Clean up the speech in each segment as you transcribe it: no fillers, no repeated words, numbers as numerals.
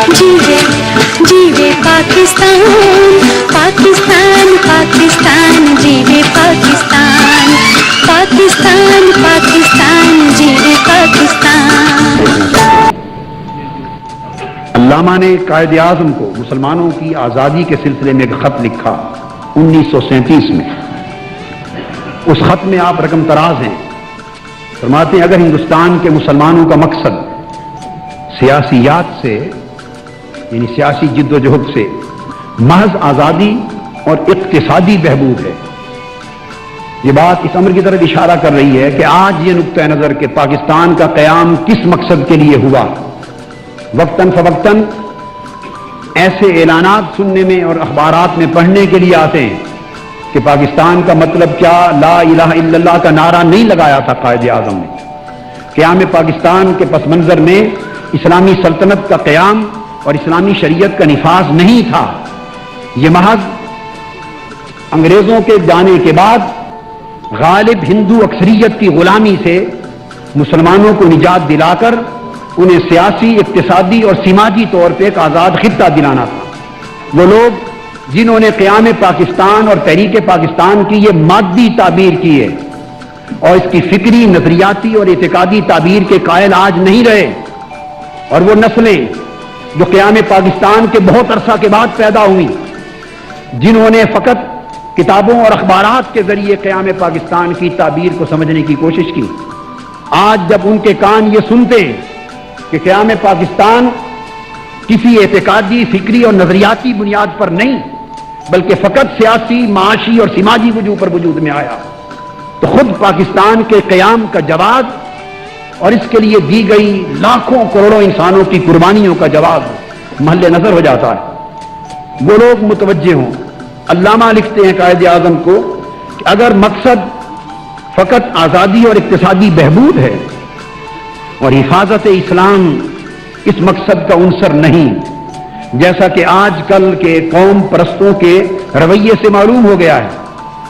जीवे जीवे पाकिस्तान पाकिस्तान पाकिस्तान जीवे पाकिस्तान पाकिस्तान पाकिस्तान जीवे पाकिस्तान। अल्लामा ने कायदे आज़म को मुसलमानों की आज़ादी के सिलसिले में एक ख़त लिखा 1937 में। उस ख़त में आप रकम तराज हैं। फरमाते हैं अगर हिंदुस्तान के मुसलमानों का मकसद सियासियात से यानी सियासी जिद्दोजहद से महज आज़ादी और इक़्तिसादी बहबूद है, ये बात इस अमर की तरफ इशारा कर रही है कि आज ये नुक्ता नज़र के पाकिस्तान का क़याम किस मकसद के लिए हुआ। वक्तन फवक्तन ऐसे ऐलानात सुनने में और अखबारात में पढ़ने के लिए आते हैं कि पाकिस्तान का मतलब क्या, ला इलाहा इल्लल्लाह का नारा नहीं लगाया था कायदे आज़म ने। क़याम पाकिस्तान के पस मंज़र में इस्लामी सल्तनत का क़याम और इस्लामी शरीयत का निफाज नहीं था। ये महज अंग्रेज़ों के जाने के बाद गालिब हिंदू अक्सरियत की गुलामी से मुसलमानों को निजात दिलाकर उन्हें सियासी, इक़्तिसादी और समाजी तौर पर एक आज़ाद खित्ता दिलाना था। वो लोग जिन्होंने क़याम पाकिस्तान और तहरीक पाकिस्तान की ये मादी ताबीर की है और इसकी फिक्री, नजरियाती और इतिकादी ताबीर के कायल आज नहीं रहे, और वो नस्लें जो क़याम पाकिस्तान के बहुत अरसा के बाद पैदा हुई, जिन्होंने फ़कत किताबों और अखबारात के जरिए क़याम पाकिस्तान की ताबीर को समझने की कोशिश की, आज जब उनके कान ये सुनते हैं कि क़याम पाकिस्तान किसी एतकादी, फिक्री और नजरियाती बुनियाद पर नहीं बल्कि फ़कत सियासी, माशी और समाजी वजूह पर वजूद में आया, तो खुद पाकिस्तान के क़याम का जवाब और इसके लिए दी गई लाखों करोड़ों इंसानों की कुर्बानियों का जवाब महल नजर हो जाता है। वो लोग मुतवज्जे हों। अल्लामा लिखते हैं कायदे आज़म को कि अगर मकसद फ़कत आज़ादी और इक़्तिसादी बहबूद है और हिफाजत इस्लाम इस मकसद का उनसर नहीं, जैसा कि आजकल के कौम परस्तों के रवैये से मालूम हो गया है,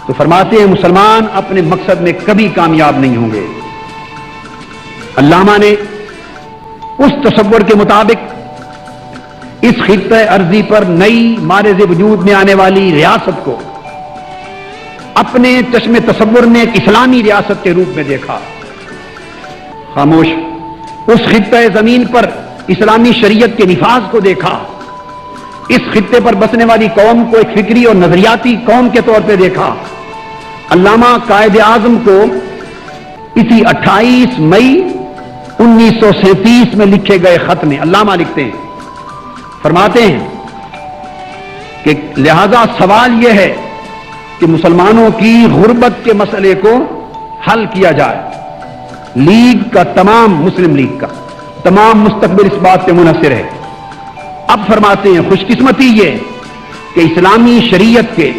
तो फरमाते हैं मुसलमान अपने मकसद में कभी कामयाब नहीं होंगे। अल्लामा ने उस तसव्वुर के मुताबिक इस खित्ते अर्जी पर नई मारज़ वजूद में आने वाली रियासत को अपने चश्मे तसव्वुर में एक इस्लामी रियासत के रूप में देखा। खामोश उस खित्ते ज़मीन पर इस्लामी शरीयत के निफाज को देखा। इस खित्ते पर बसने वाली कौम को एक फिक्री और नजरियाती कौम के तौर पर देखा। अल्लामा कायदे आज़म को इसी 28 मई 1937 में लिखे गए खत में अल्लामा लिखते हैं, फरमाते हैं कि लिहाजा सवाल यह है कि मुसलमानों की गुर्बत के मसले को हल किया जाए। लीग का तमाम, मुस्लिम लीग का तमाम मुस्तकबिल इस बात पे मुनहसिर है। अब फरमाते हैं खुशकिस्मती ये कि इस्लामी शरीयत के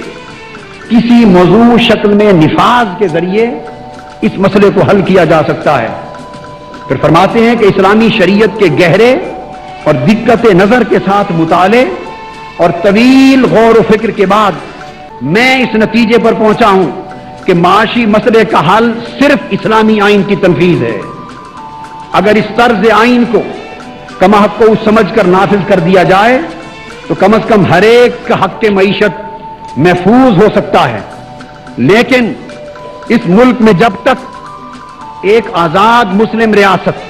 किसी मौजूद शक्ल में निफाज के जरिए इस मसले को हल किया जा सकता है। फिर फरमाते हैं कि इस्लामी शरीयत के गहरे और दिक्कत नजर के साथ मुताले और तवील गौर व फिक्र के बाद मैं इस नतीजे पर पहुंचा हूं कि माशी मसले का हल सिर्फ इस्लामी आइन की तनफीज है। अगर इस तर्ज आइन को कमा हक को समझ कर नाफिज कर दिया जाए तो कम अज कम हर एक का हक के मईशत महफूज हो सकता है। लेकिन इस मुल्क में जब तक एक आजाद मुस्लिम रियासत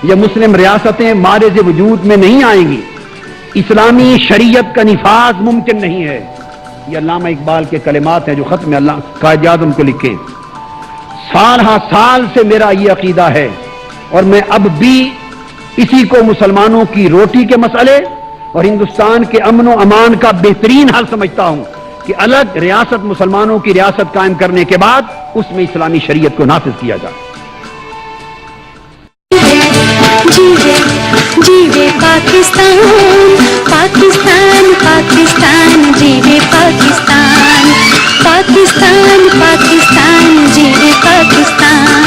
या मुस्लिम रियासतें मारज़ वजूद में नहीं आएंगी, इस्लामी शरीयत का निफाज मुमकिन नहीं है। ये अल्लामा इकबाल के कलिमात हैं जो खत में अल्लाह कायदे आज़म को लिखे। साल हाँ साल से मेरा ये अकीदा है और मैं अब भी इसी को मुसलमानों की रोटी के मसले और हिंदुस्तान के अमन व अमान का बेहतरीन हल समझता हूं कि अलग रियासत, मुसलमानों की रियासत कायम करने के बाद उसमें इस्लामी शरीयत को नाफिज किया जाए। जीवे जीवे पाकिस्तान पाकिस्तान पाकिस्तान जीवे पाकिस्तान पाकिस्तान पाकिस्तान जीवे पाकिस्तान।